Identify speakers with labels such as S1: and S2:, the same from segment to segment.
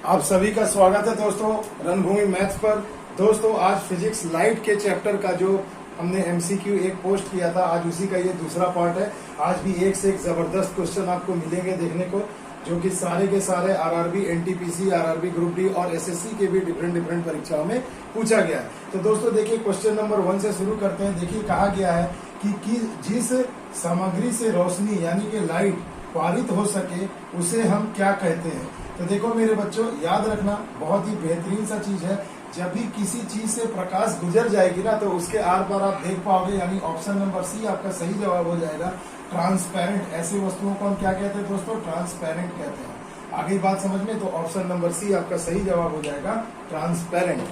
S1: आप सभी का स्वागत है दोस्तों रणभूमि मैथ्स पर। दोस्तों आज फिजिक्स लाइट के चैप्टर का जो हमने एमसीक्यू एक पोस्ट किया था, आज उसी का ये दूसरा पार्ट है। आज भी एक से एक जबरदस्त क्वेश्चन आपको मिलेंगे देखने को, जो कि सारे के सारे RRB, NTPC, RRB group D और एसएससी के भी डिफरेंट परीक्षाओं में पूछा गया है। तो दोस्तों देखिए, क्वेश्चन नंबर 1 से शुरू करते हैं। देखिए कहा गया है कि जिस सामग्री से रोशनी यानी कि लाइट पारित हो सके उसे हम क्या कहते हैं। तो देखो मेरे बच्चों, याद रखना बहुत ही बेहतरीन सा चीज है। जब भी किसी चीज से प्रकाश गुजर जाएगी ना, तो उसके आर पार आप देख पाओगे, यानी ऑप्शन नंबर सी आपका सही जवाब हो जाएगा। ट्रांसपेरेंट, ऐसी वस्तुओं को हम क्या कहते हैं दोस्तों? ट्रांसपेरेंट कहते हैं। आगे बात समझ में, तो ऑप्शन नंबर सी आपका सही जवाब हो जाएगा, ट्रांसपेरेंट।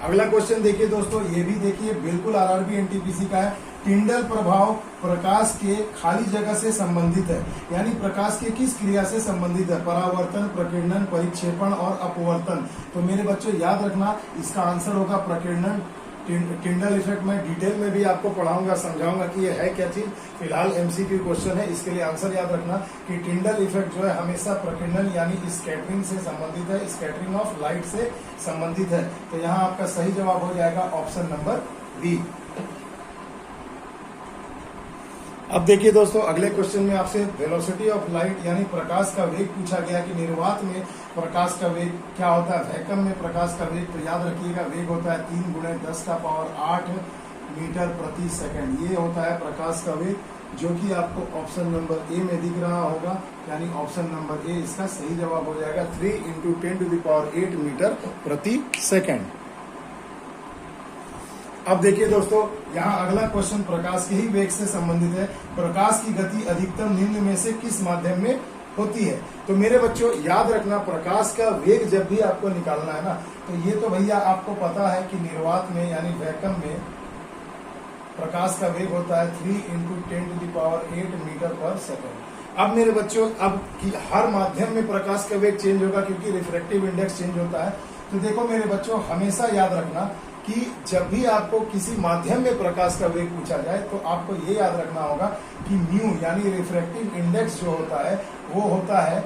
S1: अगला क्वेश्चन देखिए दोस्तों, ये भी देखिए बिल्कुल आरआरबी एनटीपीसी का है। टिंडल प्रभाव प्रकाश के खाली जगह से संबंधित है, यानी प्रकाश के किस क्रिया से संबंधित है? परावर्तन, प्रकीर्णन, परिक्षेपण और अपवर्तन। तो मेरे बच्चों याद रखना, इसका आंसर होगा प्रकीर्णन। टिंडल इफेक्ट में डिटेल में भी आपको पढ़ाऊंगा, समझाऊंगा कि ये है क्या चीज। फिलहाल एमसीक्यू क्वेश्चन है, इसके लिए आंसर याद रखना कि टिंडल इफेक्ट जो है हमेशा प्रकीर्णन यानी स्कैटरिंग से संबंधित है, स्कैटरिंग ऑफ लाइट से संबंधित है। तो यहाँ आपका सही जवाब हो जाएगा ऑप्शन नंबर बी। अब देखिए दोस्तों, अगले क्वेश्चन में आपसे वेलोसिटी ऑफ लाइट यानी प्रकाश का वेग पूछा गया कि निर्वात में प्रकाश का वेग क्या होता है। वैक्यूम में प्रकाश का वेग, तो याद रखिएगा, वेग होता है 3 × 10⁸ मीटर प्रति सेकंड। ये होता है प्रकाश का वेग, जो कि आपको ऑप्शन नंबर ए में दिख रहा होगा, यानी ऑप्शन नंबर ए इसका सही जवाब हो जाएगा। 3 × 10⁸ मीटर प्रति सेकंड। अब देखिए दोस्तों, यहाँ अगला क्वेश्चन प्रकाश के ही वेग से संबंधित है। प्रकाश की गति अधिकतम निम्न में से किस माध्यम में होती है? तो मेरे बच्चों याद रखना, प्रकाश का वेग जब भी आपको निकालना है ना, तो ये तो भैया आपको पता है कि निर्वात में यानी वैक्यूम में प्रकाश का वेग होता है 3 × 10⁸ मीटर पर सेकंड। अब मेरे बच्चों, अब हर माध्यम में प्रकाश का वेग चेंज होगा क्योंकि रिफ्रैक्टिव इंडेक्स चेंज होता है। तो देखो मेरे बच्चों, हमेशा याद रखना कि जब भी आपको किसी माध्यम में प्रकाश का वेग पूछा जाए, तो आपको ये याद रखना होगा कि म्यू यानी रिफ्रैक्टिव इंडेक्स जो होता है वो होता है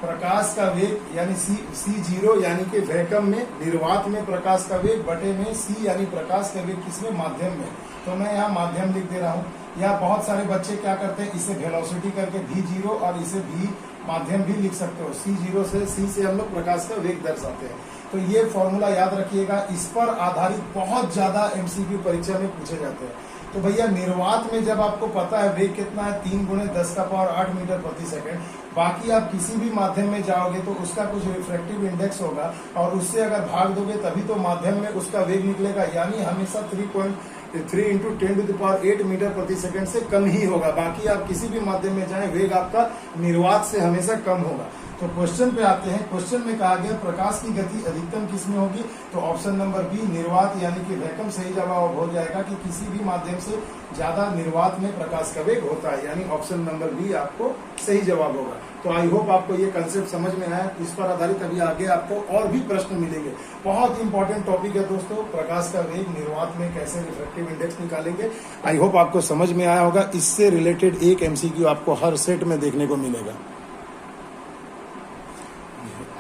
S1: प्रकाश का वेग यानी C0 यानी कि वैक्यूम में, निर्वात में प्रकाश का वेग बटे में C यानी प्रकाश का वेग किसमें? माध्यम में। तो मैं यहाँ माध्यम लिख दे रहा हूँ। या बहुत सारे बच्चे क्या करते हैं, इसे वेलोसिटी करके V0 और इसे V माध्यम भी लिख सकते हो। C0 से C से हम लोग प्रकाश का वेग दर्शाते हैं। तो ये फॉर्मूला याद रखिएगा, इस पर आधारित बहुत ज्यादा एमसीक्यू परीक्षा में पूछे जाते हैं। तो भैया निर्वात में जब आपको पता है वेग कितना है, 3 × 10⁸ मीटर प्रति सेकंड, बाकी आप किसी भी माध्यम में जाओगे तो उसका कुछ रिफ्रैक्टिव इंडेक्स होगा और उससे अगर भाग दोगे तभी तो माध्यम में उसका वेग निकलेगा, यानी हमेशा 3 × 10⁸ मीटर प्रति सेकंड से कम ही होगा। बाकी आप किसी भी माध्यम में जाएं, वेग आपका निर्वात से हमेशा कम होगा। तो क्वेश्चन पे आते हैं। क्वेश्चन में कहा गया प्रकाश की गति अधिकतम किसमें होगी? तो ऑप्शन नंबर बी निर्वात यानी कि वैक्यूम सही जवाब हो जाएगा कि किसी भी माध्यम से ज्यादा निर्वात में प्रकाश का वेग होता है, यानी ऑप्शन नंबर बी आपको सही जवाब होगा। तो आई होप आपको ये कंसेप्ट समझ में आया। इस पर आधारित अभी आगे आपको और भी प्रश्न मिलेंगे। बहुत इंपॉर्टेंट टॉपिक है दोस्तों, प्रकाश का वेग निर्वात में कैसे रिफ्रैक्टिव इंडेक्स निकालेंगे। आई होप आपको समझ में आया होगा। इससे रिलेटेड एक एमसीक्यू आपको हर सेट में देखने को मिलेगा।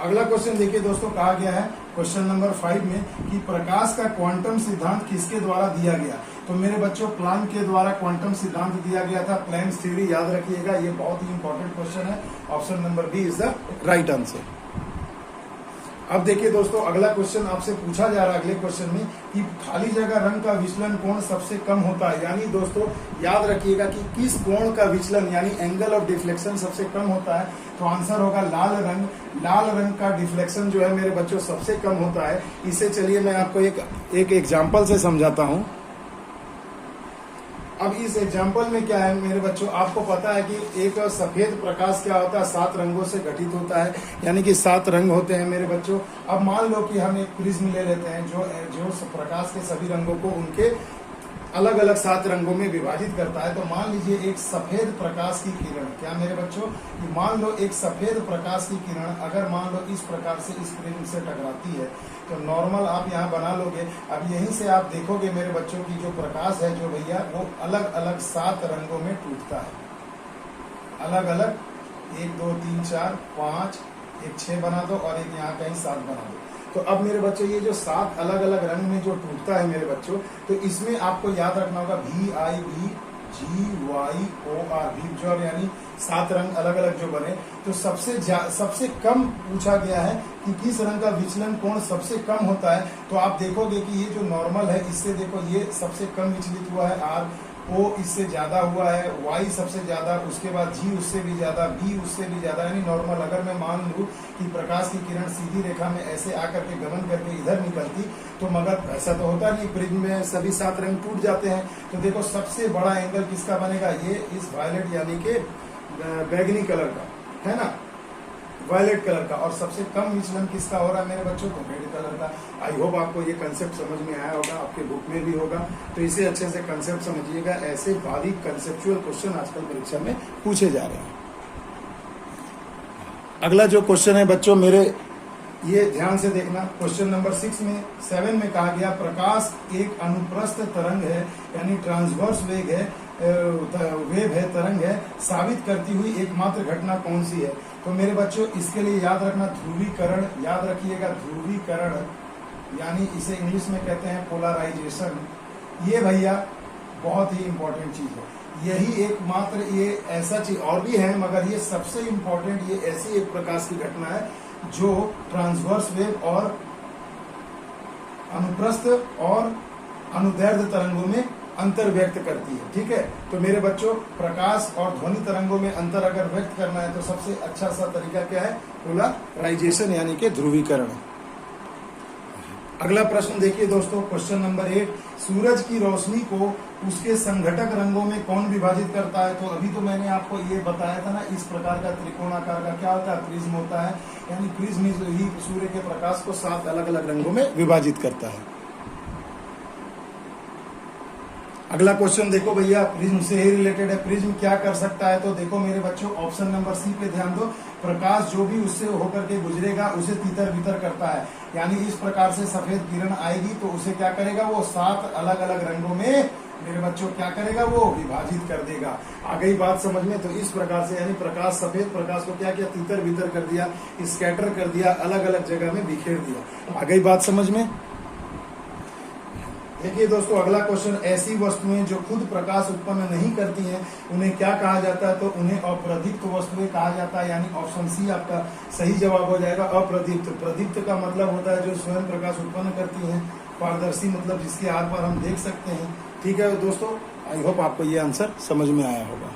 S1: अगला क्वेश्चन देखिए दोस्तों, कहा गया है क्वेश्चन नंबर 5 में कि प्रकाश का क्वांटम सिद्धांत किसके द्वारा दिया गया? तो मेरे बच्चों, प्लांक के द्वारा क्वांटम सिद्धांत दिया गया था। प्लैंक्स थ्योरी याद रखिएगा, ये बहुत ही इंपॉर्टेंट क्वेश्चन है। Option number B is the right answer. अब देखिए दोस्तों, अगला क्वेश्चन आपसे पूछा जा रहा है अगले क्वेश्चन में कि खाली जगह रंग का विचलन कोण सबसे कम होता है। यानी दोस्तों याद रखिएगा कि किस कोण का विचलन यानी एंगल ऑफ डिफ्लेक्शन सबसे कम होता है। तो आंसर होगा लाल रंग। लाल रंग का डिफ्लेक्शन जो है मेरे बच्चों सबसे कम होता है। इसे चलिए मैं आपको एक एग्जाम्पल से समझाता हूँ। अब इस एग्जाम्पल में क्या है मेरे बच्चों, आपको पता है कि एक सफेद प्रकाश क्या होता है, 7 रंगों से गठित होता है, यानी कि 7 रंग होते हैं मेरे बच्चों। अब मान लो कि हम एक प्रिज्म ले लेते हैं जो प्रकाश के सभी रंगों को उनके अलग अलग 7 रंगों में विभाजित करता है। तो मान लीजिए एक सफेद प्रकाश की किरण, क्या मेरे बच्चों, कि मान लो एक सफेद प्रकाश की किरण अगर मान लो इस प्रकार से इस प्रिज्म से टकराती है, तो नॉर्मल आप यहाँ बना लोगे। अब यहीं से आप देखोगे मेरे बच्चों की जो प्रकाश है जो भैया वो अलग अलग 7 रंगों में टूटता है, अलग अलग 1 2 3 4 5, एक 6 बना दो और एक यहाँ कहीं 7 बना दो। तो अब मेरे बच्चों ये जो 7 अलग अलग रंग में जो टूटता है मेरे बच्चों, तो इसमें आपको याद रखना होगा VIBGYOR, VIBGYOR यानी 7 रंग अलग अलग जो बने। तो सबसे कम पूछा गया है कि किस रंग का विचलन कोण सबसे कम होता है। तो आप देखोगे कि ये जो नॉर्मल है इससे देखो ये सबसे कम विचलित हुआ है, R, O इससे ज्यादा हुआ है, Y सबसे ज्यादा, उसके बाद G उससे भी ज्यादा, B उससे भी ज्यादा, यानी नॉर्मल। अगर मैं मान लूं कि प्रकाश की किरण सीधी रेखा में ऐसे आकर के गमन करके इधर निकलती, तो मगर ऐसा तो होता नहीं, प्रिज्म में सभी 7 रंग टूट जाते हैं। तो देखो सबसे बड़ा एंगल किसका बनेगा, ये इस वायलेट यानी कि बैगनी कलर का है ना, वायलेट कलर का। और सबसे कम विचलन किसका हो रहा है मेरे बच्चों, तो रेड कलर का। आई होप आपको ये कंसेप्ट समझ में आया होगा, आपके बुक में भी होगा। तो इसे अच्छे से कंसेप्ट समझिएगा। ऐसे बारीक कंसेप्चुअल क्वेश्चन आजकल परीक्षा में पूछे जा रहे हैं। अगला जो क्वेश्चन है बच्चों मेरे, ये ध्यान से देखना। क्वेश्चन नंबर 7 में कहा गया प्रकाश एक अनुप्रस्थ तरंग है, यानी ट्रांसवर्स वेव है, तरंग है, साबित करती हुई एकमात्र घटना कौन सी है। तो मेरे बच्चों इसके लिए याद रखना ध्रुवीकरण, याद रखिएगा ध्रुवीकरण, यानी इसे इंग्लिश में कहते हैं पोलराइजेशन। ये भैया बहुत ही इंपॉर्टेंट चीज है। यही एकमात्र ये ऐसा चीज, और भी है मगर ये सबसे इंपॉर्टेंट, ये ऐसी एक प्रकाश की घटना है जो ट्रांसवर्स वेव और अनुप्रस्थ और अनुदैर्ध्य तरंगों में अंतर व्यक्त करती है। ठीक है, तो मेरे बच्चों प्रकाश और ध्वनि तरंगों में अंतर अगर व्यक्त करना है तो सबसे अच्छा सा तरीका क्या है, पोलराइजेशन यानी कि ध्रुवीकरण। अगला प्रश्न देखिए दोस्तों, क्वेश्चन नंबर 8, सूरज की रोशनी को उसके संघटक रंगों में कौन विभाजित करता है। तो अभी तो मैंने आपको ये बताया था ना, इस प्रकार का त्रिकोणाकार का क्या होता है, प्रिज्म होता है। यानी प्रिज्म ही सूर्य के प्रकाश को 7 अलग अलग रंगों में विभाजित करता है। अगला क्वेश्चन देखो भैया, प्रिज्म से ही रिलेटेड है। प्रिज्म क्या कर सकता है, तो देखो मेरे बच्चों ऑप्शन नंबर सी पे ध्यान दो। प्रकाश जो भी उससे होकर के गुजरेगा उसे तितर बितर करता है। यानी इस प्रकार से सफेद किरण आएगी तो उसे क्या करेगा, वो 7 अलग अलग रंगों में मेरे बच्चों क्या करेगा, वो विभाजित कर देगा। आ गई बात समझ में। तो इस प्रकार से यानी प्रकाश, सफेद प्रकाश को क्या किया, तितर बितर कर दिया, स्कैटर कर दिया, अलग अलग जगह में बिखेर दिया। आ गई बात समझ में। देखिए दोस्तों अगला क्वेश्चन, ऐसी वस्तुएं जो खुद प्रकाश उत्पन्न नहीं करती हैं उन्हें क्या कहा जाता है। तो उन्हें अप्रदीप्त वस्तुएं कहा जाता है। यानी ऑप्शन सी आपका सही जवाब हो जाएगा, अप्रदीप्त। प्रदीप्त का मतलब होता है जो स्वयं प्रकाश उत्पन्न करती हैं। पारदर्शी मतलब जिसके आर पार हम देख सकते हैं। ठीक है दोस्तों, आई होप आपको ये आंसर समझ में आया होगा।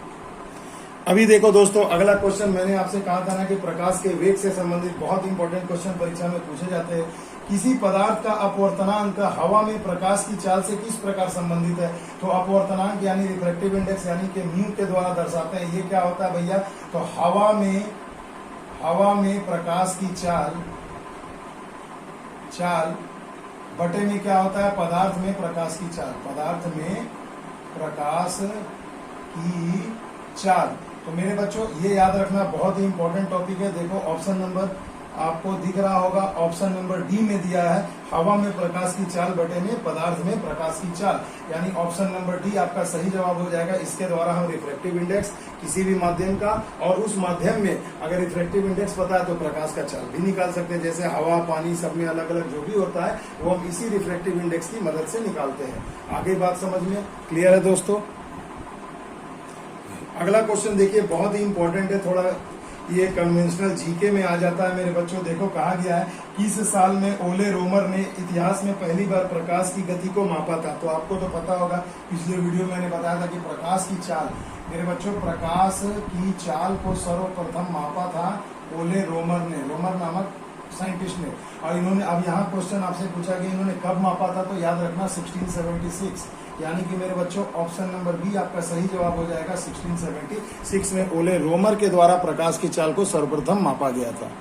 S1: अभी देखो दोस्तों अगला क्वेश्चन, मैंने आपसे कहा था ना कि प्रकाश के वेग से संबंधित बहुत इंपॉर्टेंट क्वेश्चन परीक्षा में पूछे जाते हैं। किसी पदार्थ का अपवर्तनांक हवा में प्रकाश की चाल से किस प्रकार संबंधित है। तो अपवर्तनांक यानी रिफ्रैक्टिव इंडेक्स यानी कि म्यू के द्वारा दर्शाते हैं। ये क्या होता है भैया, तो हवा में प्रकाश की चाल बटे में क्या होता है, पदार्थ में प्रकाश की चाल, पदार्थ में प्रकाश की चाल। तो मेरे बच्चों ये याद रखना बहुत ही इंपॉर्टेंट टॉपिक है। देखो ऑप्शन नंबर आपको दिख रहा होगा, ऑप्शन नंबर डी में दिया है, हवा में प्रकाश की चाल बटे में पदार्थ में प्रकाश की चाल। यानी ऑप्शन नंबर डी आपका सही जवाब हो जाएगा। इसके द्वारा हम रिफ्रैक्टिव इंडेक्स किसी भी माध्यम का, और उस माध्यम में अगर रिफ्रैक्टिव इंडेक्स पता है तो प्रकाश का चाल भी निकाल सकते हैं। जैसे हवा, पानी, सब में अलग अलग जो भी होता है वो हम इसी रिफ्रैक्टिव इंडेक्स की मदद से निकालते हैं। आगे बात समझ में क्लियर है दोस्तों। अगला क्वेश्चन देखिए बहुत ही इंपॉर्टेंट है, थोड़ा ये कन्वेंशनल जीके में आ जाता है मेरे बच्चों। देखो कहा गया है किस साल में ओले रोमर ने इतिहास में पहली बार प्रकाश की गति को मापा था। तो आपको तो पता होगा, पिछले वीडियो में मैंने बताया था कि प्रकाश की चाल, मेरे बच्चों प्रकाश की चाल को सर्वप्रथम मापा था ओले रोमर ने, रोमर नामक साइंटिस्ट ने। और इन्होंने, अब यहाँ क्वेश्चन आपसे पूछा कि इन्होंने कब मापा था, तो याद रखना 1676। यानी कि मेरे बच्चों ऑप्शन नंबर बी आपका सही जवाब हो जाएगा। 1676 में ओले रोमर के द्वारा प्रकाश की चाल को सर्वप्रथम मापा गया था।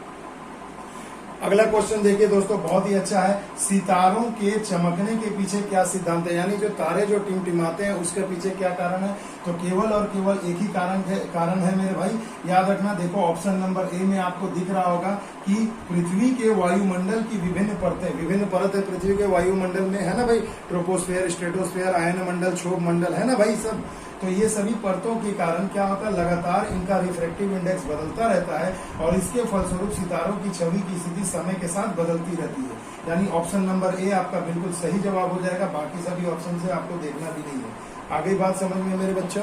S1: अगला क्वेश्चन देखिए दोस्तों बहुत ही अच्छा है, सितारों के चमकने के पीछे क्या सिद्धांत है। यानी जो तारे जो टिमटिमाते हैं उसके पीछे क्या कारण है, तो केवल और केवल एक ही कारण है मेरे भाई, याद रखना। देखो ऑप्शन नंबर ए में आपको दिख रहा होगा कि पृथ्वी के वायुमंडल की विभिन्न परतें पृथ्वी के वायुमंडल में है ना भाई, ट्रोपोस्फेयर, स्ट्रेटोस्फेयर, आयन मंडल, क्षोभ मंडल है ना भाई सब। तो ये सभी परतों के कारण क्या होता है, लगातार इनका रिफ्रैक्टिव इंडेक्स बदलता रहता है और इसके फलस्वरूप सितारों की छवि की स्थिति समय के साथ बदलती रहती है। यानी ऑप्शन नंबर ए आपका बिल्कुल सही जवाब हो जाएगा, बाकी सभी ऑप्शन से आपको देखना भी नहीं है। आगे बात समझ में मेरे बच्चों।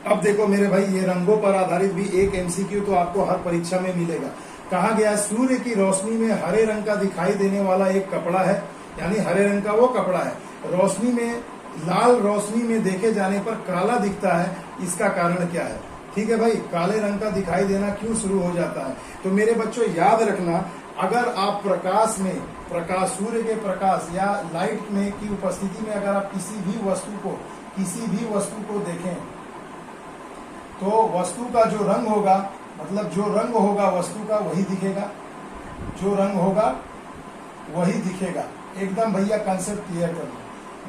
S1: अब देखो मेरे भाई, ये रंगों पर आधारित भी एक एमसीक्यू तो आपको हर परीक्षा में मिलेगा। कहा गया सूर्य की रोशनी में हरे रंग का दिखाई देने वाला एक कपड़ा है, यानी हरे रंग का वो कपड़ा है, रोशनी में लाल रोशनी में देखे जाने पर काला दिखता है, इसका कारण क्या है? ठीक है भाई, काले रंग का दिखाई देना क्यों शुरू हो जाता है? तो मेरे बच्चों याद रखना, अगर आप प्रकाश में, प्रकाश सूर्य के प्रकाश या लाइट में की उपस्थिति में अगर आप किसी भी वस्तु को देखें तो वस्तु का जो रंग होगा, मतलब जो रंग होगा वस्तु का वही दिखेगा, जो रंग होगा वही दिखेगा। एकदम भैया कंसेप्ट क्लियर कर लो।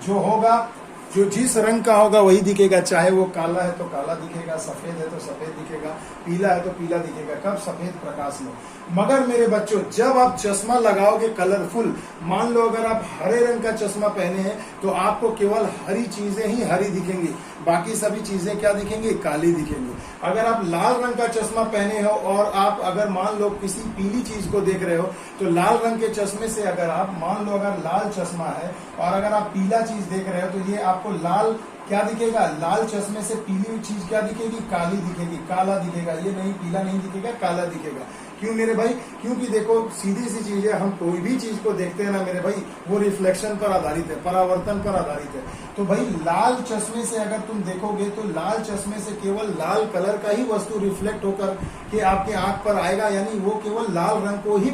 S1: जो होगा, जो जिस रंग का होगा वही दिखेगा, चाहे वो काला है तो काला दिखेगा, सफेद है तो सफेद दिखेगा, पीला है तो पीला दिखेगा। कब? सफेद प्रकाश में। मगर मेरे बच्चों, जब आप चश्मा लगाओगे कलरफुल, मान लो अगर आप हरे रंग का चश्मा पहने हैं तो आपको केवल हरी चीजें ही हरी दिखेंगी, बाकी सभी चीजें क्या दिखेंगी? काली दिखेंगी। अगर आप लाल रंग का चश्मा पहने हो और आप अगर मान लो किसी पीली चीज को देख रहे हो तो लाल रंग के चश्मे से अगर आप मान लो अगर लाल चश्मा है और अगर आप पीला चीज देख रहे हो तो ये आपको लाल क्या दिखेगा? लाल चश्मे से पीली चीज क्या दिखेगी? काली दिखेगी, काला दिखेगा। ये नहीं, पीला नहीं दिखेगा, काला दिखेगा। क्यों मेरे भाई? क्योंकि देखो सीधी सी चीज है, हम कोई भी चीज को देखते हैं ना मेरे भाई, वो रिफ्लेक्शन पर आधारित है, परावर्तन पर आधारित है। तो भाई लाल चश्मे से अगर तुम देखोगे तो लाल चश्मे से केवल लाल कलर का ही वस्तु रिफ्लेक्ट होकर के आपके आंख पर आएगा, यानी वो केवल लाल रंग को ही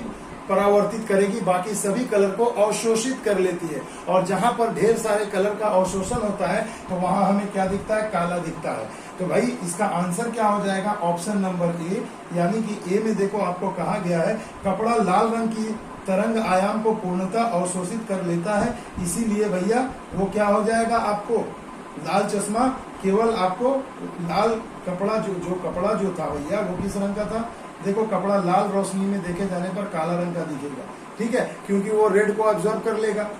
S1: परावर्तित करेगी, बाकी सभी कलर को अवशोषित कर लेती है। और जहां पर ढेर सारे कलर का अवशोषण होता है तो वहां हमें क्या दिखता है? काला दिखता है। तो भाई इसका आंसर क्या हो जाएगा? Option number A. यानी कि ए में देखो आपको कहा गया है कपड़ा लाल रंग की तरंग आयाम को पूर्णतः अवशोषित कर लेता है, इसीलिए भैया वो क्या हो जाएगा? आपको लाल चश्मा केवल आपको लाल कपड़ा जो कपड़ा जो था भैया वो किस रंग का था? देखो कपड़ा लाल रोशनी में देखे जाने पर काला रंग का दिखेगा, ठीक है, क्योंकि वो रेड को ऑब्जर्व कर लेगा।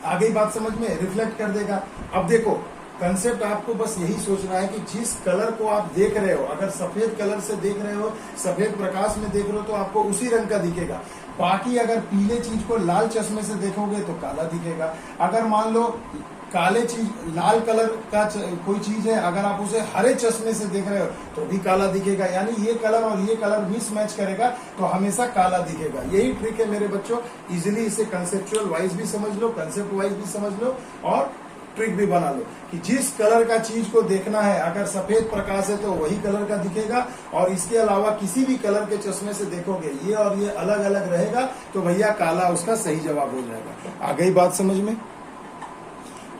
S1: आगे बात समझ में, रिफ्लेक्ट कर देगा। अब देखो कंसेप्ट आपको बस यही सोचना है कि जिस कलर को आप देख रहे हो, अगर सफेद कलर से देख रहे हो, सफेद प्रकाश में देख रहे हो तो आपको उसी रंग का दिखेगा। बाकी अगर पीले चीज को लाल चश्मे से देखोगे तो काला दिखेगा। अगर मान लो काले चीज, लाल कलर का कोई चीज है, अगर आप उसे हरे चश्मे से देख रहे हो तो भी काला दिखेगा। यानी ये कलर और ये कलर मिसमैच करेगा तो हमेशा काला दिखेगा। यही ट्रिक है मेरे बच्चों, इजीली इसे कंसेप्चुअल वाइज भी समझ लो, कंसेप्ट वाइज भी समझ लो और ट्रिक भी बना लो कि जिस कलर का चीज को देखना है, अगर सफेद प्रकाश है तो वही कलर का दिखेगा, और इसके अलावा किसी भी कलर के चश्मे से देखोगे ये और ये अलग अलग रहेगा तो भैया काला उसका सही जवाब हो जाएगा। आ गई बात समझ में?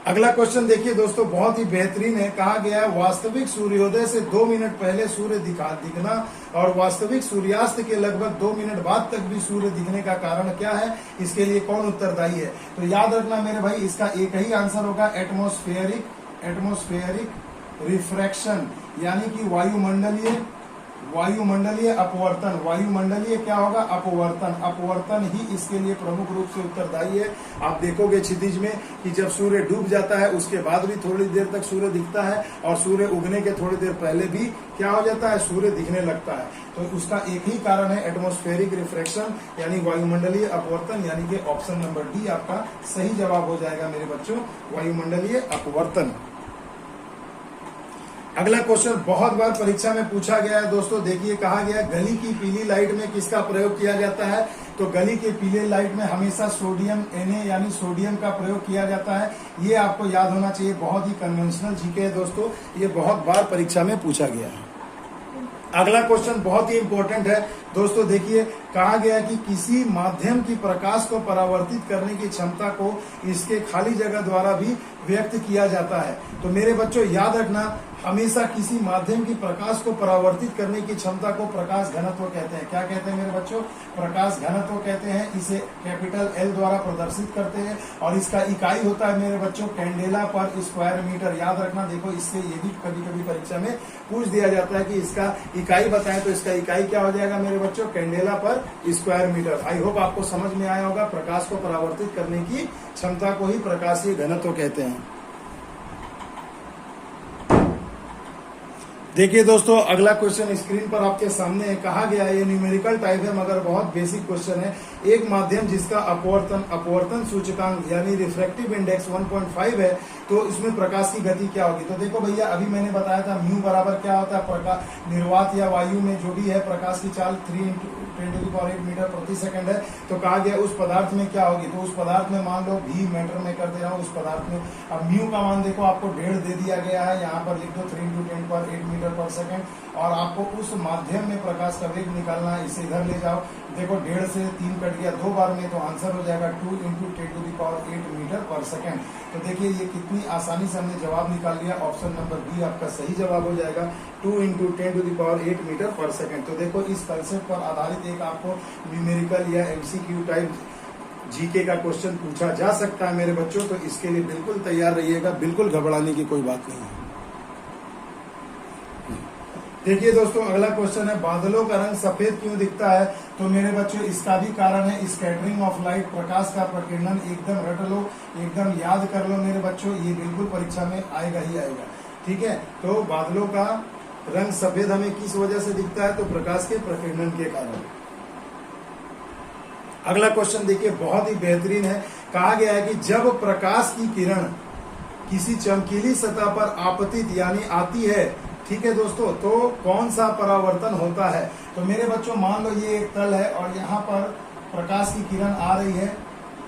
S1: अगला क्वेश्चन देखिए दोस्तों, बहुत ही बेहतरीन है। कहा गया है वास्तविक सूर्योदय से 2 मिनट पहले सूर्य दिखना और वास्तविक सूर्यास्त के लगभग 2 मिनट बाद तक भी सूर्य दिखने का कारण क्या है? इसके लिए कौन उत्तरदायी है? तो याद रखना मेरे भाई, इसका एक ही आंसर होगा, एटमॉस्फेरिक रिफ्रैक्शन, यानी कि वायुमंडलीय अपवर्तन। वायुमंडलीय क्या होगा? अपवर्तन। अपवर्तन ही इसके लिए प्रमुख रूप से उत्तरदायी है। आप देखोगे क्षितिज में कि जब सूर्य डूब जाता है उसके बाद भी थोड़ी देर तक सूर्य दिखता है और सूर्य उगने के थोड़ी देर पहले भी क्या हो जाता है? सूर्य दिखने लगता है। तो उसका एक ही कारण है एटमॉस्फेरिक रिफ्रैक्शन, यानी वायुमंडलीय अपवर्तन, यानी कि ऑप्शन नंबर डी आपका सही जवाब हो जाएगा मेरे बच्चों, वायुमंडलीय अपवर्तन। अगला क्वेश्चन बहुत बार परीक्षा में पूछा गया है दोस्तों, देखिए कहा गया है गली की पीली लाइट में किसका प्रयोग किया जाता है? तो गली के पीले लाइट में हमेशा सोडियम Na यानी सोडियम का प्रयोग किया जाता है। ये आपको याद होना चाहिए, बहुत ही कन्वेंशनल जीके है दोस्तों, ये बहुत बार परीक्षा में पूछा गया है। अगला क्वेश्चन बहुत ही इंपॉर्टेंट है दोस्तों, देखिए कहा गया कि किसी माध्यम की प्रकाश को परावर्तित करने की क्षमता को इसके खाली जगह द्वारा भी व्यक्त किया जाता है। तो मेरे बच्चों याद रखना, हमेशा किसी माध्यम की प्रकाश को परावर्तित करने की क्षमता को प्रकाश घनत्व कहते हैं। क्या कहते हैं मेरे बच्चों? प्रकाश घनत्व कहते हैं। इसे कैपिटल L द्वारा प्रदर्शित करते हैं और इसका इकाई होता है मेरे बच्चों कैंडेला पर स्क्वायर मीटर। याद रखना, देखो इससे ये भी कभी कभी परीक्षा में पूछ दिया जाता है कि इसका इकाई बताएं, तो इसका इकाई क्या हो जाएगा मेरे बच्चों? कैंडेला पर स्क्वायर मीटर। आई होप आपको समझ में आया होगा, प्रकाश को परावर्तित करने की क्षमता को ही प्रकाशीय घनत्व कहते हैं। देखिए दोस्तों, अगला क्वेश्चन स्क्रीन पर आपके सामने है। कहा गया है, ये न्यूमेरिकल टाइप है मगर बहुत बेसिक क्वेश्चन है। एक माध्यम जिसका अपवर्तन सूचकांक यानी रिफ्रैक्टिव इंडेक्स 1.5 है, तो इसमें प्रकाश की गति क्या होगी। तो देखो भैया, अभी मैंने बताया था म्यू बराबर क्या होता है, प्रकाश निर्वात या वायु में जो भी है प्रकाश की चाल 3×10⁸ मीटर प्रति सेकंड है। तो कहा गया उस पदार्थ में क्या होगी, तो उस पदार्थ में मान लो भी मीटर में कर दे रहा हूँ उस पदार्थ में। अब म्यू का मान देखो आपको 1.5 दे दिया गया है, यहाँ पर लिख दो 3×10⁸ मीटर पर सेकंड, और आपको उस माध्यम में प्रकाश का वेग निकालना है। इसे इधर ले जाओ, देखो 1.5 से 3 कट गया 2 बार में, तो आंसर हो जाएगा 2×10⁸ मीटर पर सेकंड। तो देखिए ये कितनी आसानी से हमने जवाब निकाल लिया। ऑप्शन नंबर बी आपका सही जवाब हो जाएगा, 2×10⁸ मीटर पर सेकंड। तो देखो इस कंसेप्ट पर आधारित एक आपको न्यूमेरिकल या एमसीक्यू टाइप जीके का क्वेश्चन पूछा जा सकता है मेरे बच्चों। तो इसके लिए बिल्कुल तैयार रहिएगा, बिल्कुल घबराने की कोई बात नहीं है। देखिए दोस्तों, अगला क्वेश्चन है, बादलों का रंग सफेद क्यों दिखता है। तो मेरे बच्चों इसका भी कारण है स्कैटरिंग ऑफ लाइट, प्रकाश का प्रकीर्णन। एकदम रट लो, एकदम याद कर लो मेरे बच्चों, ये बिल्कुल परीक्षा में आएगा ही आएगा। ठीक है, तो बादलों का रंग सफेद हमें किस वजह से दिखता है, तो प्रकाश के प्रकीर्णन के कारण। अगला क्वेश्चन देखिए, बहुत ही बेहतरीन है। कहा गया है कि जब प्रकाश की किरण किसी चमकीली सतह पर आपतित यानी आती है, ठीक है दोस्तों, तो कौन सा परावर्तन होता है। तो मेरे बच्चों मान लो ये एक तल है और यहाँ पर प्रकाश की किरण आ रही है,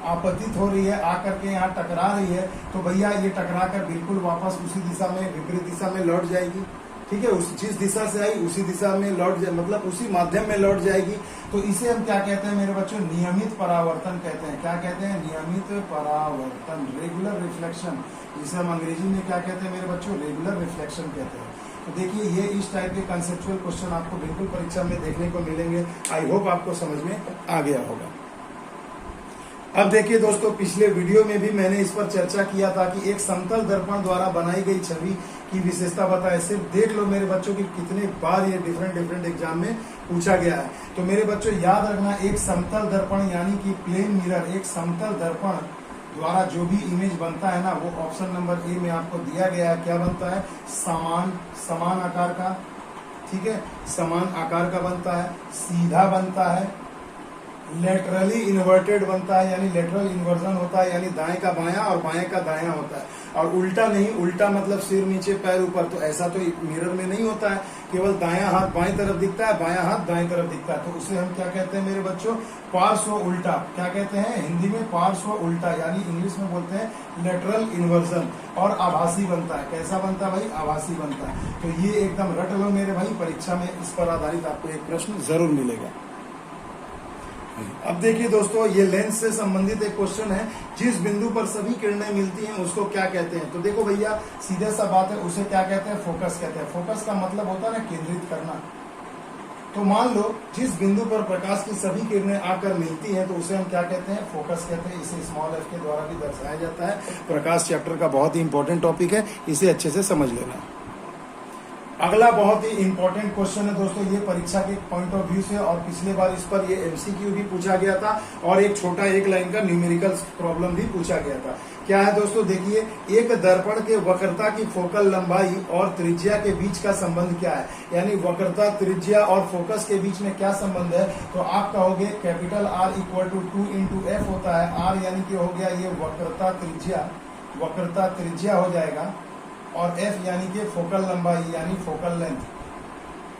S1: आपतित हो रही है, आकर के यहाँ टकरा रही है। तो भैया ये टकरा कर बिल्कुल वापस उसी दिशा में, विपरीत दिशा में लौट जाएगी। ठीक है, उस जिस दिशा से आई उसी दिशा में लौट जाए, मतलब उसी माध्यम में लौट जाएगी। तो इसे हम क्या कहते हैं मेरे बच्चों, नियमित परावर्तन कहते हैं। क्या कहते हैं, नियमित परावर्तन, रेगुलर रिफ्लेक्शन, जिसे हम अंग्रेजी में क्या कहते हैं मेरे बच्चों, रेगुलर रिफ्लेक्शन कहते हैं। तो देखिए ये इस टाइप के कंसेप्चुअल क्वेश्चन आपको बिल्कुल परीक्षा में देखने को मिलेंगे। आई होप आपको समझ में आ गया होगा। अब देखिए दोस्तों, पिछले वीडियो में भी मैंने इस पर चर्चा किया था कि एक समतल दर्पण द्वारा बनाई गई छवि की विशेषता बताए। सिर्फ देख लो मेरे बच्चों की कितने बार ये डिफरेंट एग्जाम में पूछा गया है। तो मेरे बच्चों याद रखना, एक समतल दर्पण यानी कि प्लेन मिरर, एक समतल दर्पण द्वारा जो भी इमेज बनता है ना, वो ऑप्शन नंबर ए में आपको दिया गया है। क्या बनता है, समान आकार का। ठीक है, समान आकार का बनता है, सीधा बनता है, लेटरली इन्वर्टेड बनता है, यानी लेटरल इन्वर्जन होता है, यानी दाएं का बायां और बाएं का दायां होता है। और उल्टा नहीं, उल्टा मतलब सिर नीचे पैर ऊपर, तो ऐसा तो मिरर में नहीं होता है। केवल दायां हाथ बाएं तरफ दिखता है, बायां हाथ दाएं तरफ दिखता है। तो उसे हम क्या कहते हैं मेरे बच्चों, पार्श्व उल्टा। क्या कहते हैं हिंदी में, पार्श्व उल्टा, यानी इंग्लिश में बोलते हैं लेटरल इन्वर्जन। और आभासी बनता है, कैसा बनता है भाई, आभासी बनता है। तो ये एकदम रट लो मेरे भाई, परीक्षा में इस पर आधारित आपको एक प्रश्न जरूर मिलेगा। अब देखिए दोस्तों, ये लेंस से संबंधित एक क्वेश्चन है, जिस बिंदु पर सभी किरणें मिलती हैं उसको क्या कहते हैं। तो देखो भैया सीधे सा बात है, उसे क्या कहते हैं, फोकस कहते हैं। फोकस का मतलब होता है ना केंद्रित करना। तो मान लो जिस बिंदु पर प्रकाश की सभी किरणें आकर मिलती हैं, तो उसे हम क्या कहते हैं, फोकस कहते हैं। इसे स्मॉल एफ के द्वारा भी दर्शाया जाता है। प्रकाश चैप्टर का बहुत ही इंपॉर्टेंट टॉपिक है, इसे अच्छे से समझ लेना। अगला बहुत ही इंपॉर्टेंट क्वेश्चन है दोस्तों, ये परीक्षा के पॉइंट ऑफ व्यू से, और पिछले बार इस पर ये एमसीक्यू भी पूछा गया था, और एक छोटा एक लाइन का न्यूमेरिकल प्रॉब्लम भी पूछा गया था। क्या है दोस्तों, देखिए एक दर्पण के वक्रता की फोकल लंबाई और त्रिज्या के बीच का संबंध क्या है, यानी वक्रता, त्रिज्या और फोकस के बीच में क्या संबंध है। तो आप कहोगे कैपिटल R = 2 × F होता है। R यानी कि हो गया ये वक्रता त्रिज्या हो जाएगा, और F यानी कि फोकल लंबाई यानी फोकल लेंथ,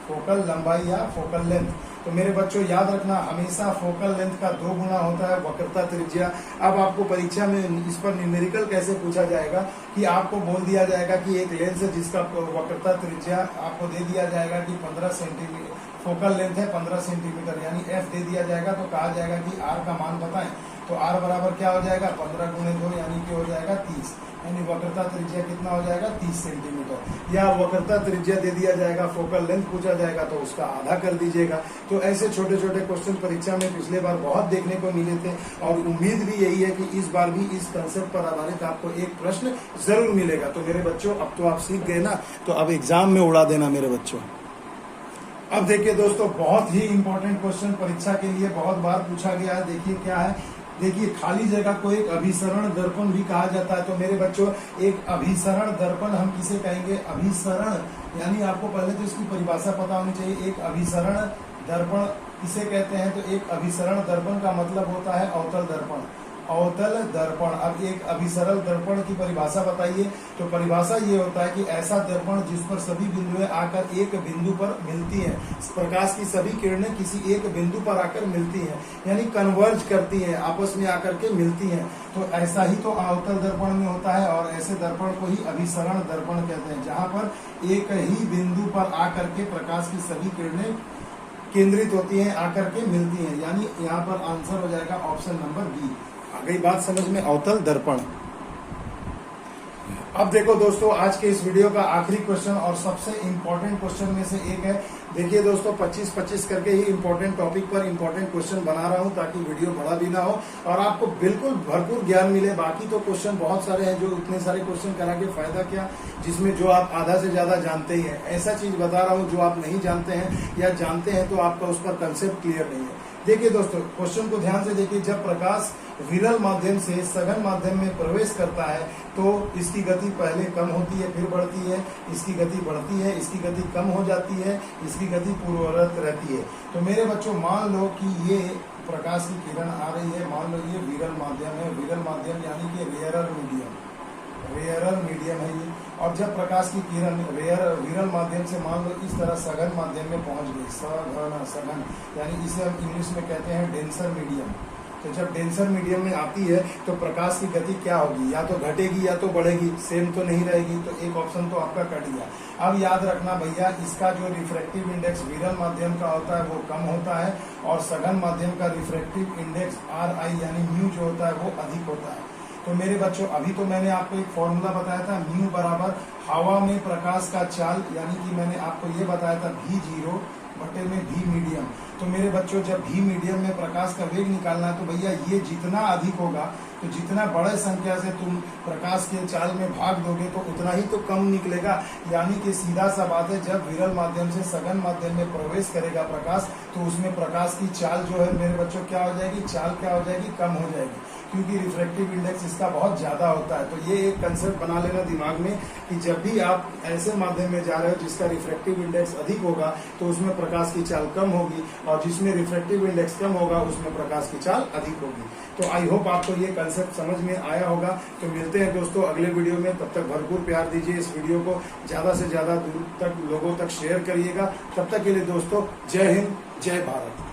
S1: फोकल लंबाई या फोकल लेंथ। तो मेरे बच्चों याद रखना, हमेशा फोकल लेंथ का 2 गुना होता है वक्रता त्रिज्या। अब आपको परीक्षा में इस पर न्यूमेरिकल कैसे पूछा जाएगा, कि आपको बोल दिया जाएगा कि एक लेंस है जिसका वक्रता त्रिज्या आपको दे दिया जाएगा कि 15 सेंटीमीटर, फोकल लेंथ है 15 सेंटीमीटर, यानी F दे दिया जाएगा। तो कहा जाएगा कि R का मान बताएं। तो R बराबर क्या हो जाएगा, 15 × 2 यानी कि हो जाएगा 30, यानी वक्रता त्रिज्या कितना हो जाएगा, 30 सेंटीमीटर। या वक्रता त्रिज्या दे दिया जाएगा, फोकल लेंथ पूछा जाएगा तो उसका आधा कर दीजिएगा। तो ऐसे छोटे छोटे क्वेश्चन परीक्षा में पिछले बार बहुत देखने को मिले थे, और उम्मीद भी यही है कि इस बार भी इस कंसेप्ट पर आधारित आपको एक प्रश्न जरूर मिलेगा। तो मेरे बच्चों अब तो आप सीख गए ना, तो अब एग्जाम में उड़ा देना मेरे बच्चों। अब देखिए दोस्तों, बहुत ही इंपॉर्टेंट क्वेश्चन परीक्षा के लिए बहुत बार पूछा गया है। देखिए क्या है, देखिए खाली जगह को एक अभिसरण दर्पण भी कहा जाता है। तो मेरे बच्चों एक अभिसरण दर्पण हम किसे कहेंगे, अभिसरण यानी आपको पहले तो इसकी परिभाषा पता होनी चाहिए। एक अभिसरण दर्पण किसे कहते हैं, तो एक अभिसरण दर्पण का मतलब होता है अवतल दर्पण। अवतल दर्पण। अब एक अभिसरल दर्पण की परिभाषा बताइए, तो परिभाषा ये होता है कि ऐसा दर्पण जिस पर सभी बिंदुएं आकर एक बिंदु पर मिलती हैं, प्रकाश की सभी किरणें किसी एक बिंदु पर आकर मिलती हैं, यानी कन्वर्ज करती हैं, आपस में आकर के मिलती हैं। तो ऐसा ही तो अवतल दर्पण में होता है, और ऐसे दर्पण को ही अभिसरण दर्पण कहते हैं, जहां पर एक ही बिंदु पर आकर के प्रकाश की सभी किरणें केंद्रित होती हैं, आकर के मिलती हैं। यानी यहाँ पर आंसर हो जाएगा ऑप्शन नंबर बी। आ गई बात समझ में, अवतल दर्पण। अब देखो दोस्तों, आज के इस वीडियो का आखिरी क्वेश्चन और सबसे इंपॉर्टेंट क्वेश्चन में से एक है। देखिए दोस्तों, 25-25 करके ही इंपॉर्टेंट टॉपिक पर इंपॉर्टेंट क्वेश्चन बना रहा हूं, ताकि वीडियो बड़ा भी ना हो और आपको बिल्कुल भरपूर ज्ञान मिले। बाकी तो क्वेश्चन बहुत सारे हैं, जो इतने सारे क्वेश्चन करा के फायदा क्या, जिसमें जो आप आधा से ज्यादा जानते ही हैं। ऐसा चीज बता रहा हूं जो आप नहीं जानते हैं, या जानते हैं तो आपका उस पर कंसेप्ट क्लियर नहीं है। देखिए दोस्तों, क्वेश्चन को ध्यान से देखिए। जब प्रकाश विरल माध्यम से सघन माध्यम में प्रवेश करता है, तो इसकी गति पहले कम होती है, फिर बढ़ती है, इसकी गति बढ़ती है, इसकी गति कम हो जाती है, इसकी गति पूर्ववत रहती है। तो मेरे बच्चों, मान लो कि ये प्रकाश की किरण आ रही है, मान लो ये विरल माध्यम है। विरल माध्यम यानी कि रेयरर मीडियम, रेयरर मीडियम है ये। और जब प्रकाश की किरण विरल माध्यम से मान लो इस तरह सघन माध्यम में पहुंच गई, सघन यानी इसे हम इंग्लिश में कहते हैं डेंसर मीडियम। तो जब डेंसर मीडियम में आती है तो प्रकाश की गति क्या होगी, या तो घटेगी या तो बढ़ेगी, सेम तो नहीं रहेगी। तो एक ऑप्शन तो आपका कट गया। अब याद रखना भैया, इसका जो रिफ्रैक्टिव इंडेक्स विरल माध्यम का होता है वो कम होता है, और सघन माध्यम का रिफ्रैक्टिव इंडेक्स RI यानी म्यू जो होता है वो अधिक होता है। तो मेरे बच्चों, अभी तो मैंने आपको एक फॉर्मूला बताया था, म्यू बराबर हवा में प्रकाश का चाल, यानी कि मैंने आपको ये बताया था V0 बटे में V मीडियम। तो मेरे बच्चों, जब V मीडियम में प्रकाश का वेग निकालना है, तो भैया ये जितना अधिक होगा, तो जितना बड़े संख्या से तुम प्रकाश के चाल में भाग दोगे, तो उतना ही तो कम निकलेगा। यानी कि सीधा सा बात है, जब विरल माध्यम से सघन माध्यम में प्रवेश करेगा प्रकाश, तो उसमें प्रकाश की चाल जो है मेरे बच्चों क्या हो जाएगी, चाल क्या हो जाएगी, कम हो जाएगी, क्योंकि रिफ्रैक्टिव इंडेक्स इसका बहुत ज्यादा होता है। तो ये एक कंसेप्ट बना लेना दिमाग में कि जब भी आप ऐसे माध्यम में जा रहे हो जिसका रिफ्रैक्टिव इंडेक्स अधिक होगा, तो उसमें प्रकाश की चाल कम होगी, और जिसमें रिफ्रैक्टिव इंडेक्स कम होगा उसमें प्रकाश की चाल अधिक होगी। तो आई होप आपको ये कंसेप्ट समझ में आया होगा। तो मिलते हैं दोस्तों अगले वीडियो में, तब तक भरपूर प्यार दीजिए। इस वीडियो को ज्यादा से ज्यादा दूर तक लोगों तक शेयर करिएगा। तब तक के लिए दोस्तों, जय हिंद, जय भारत।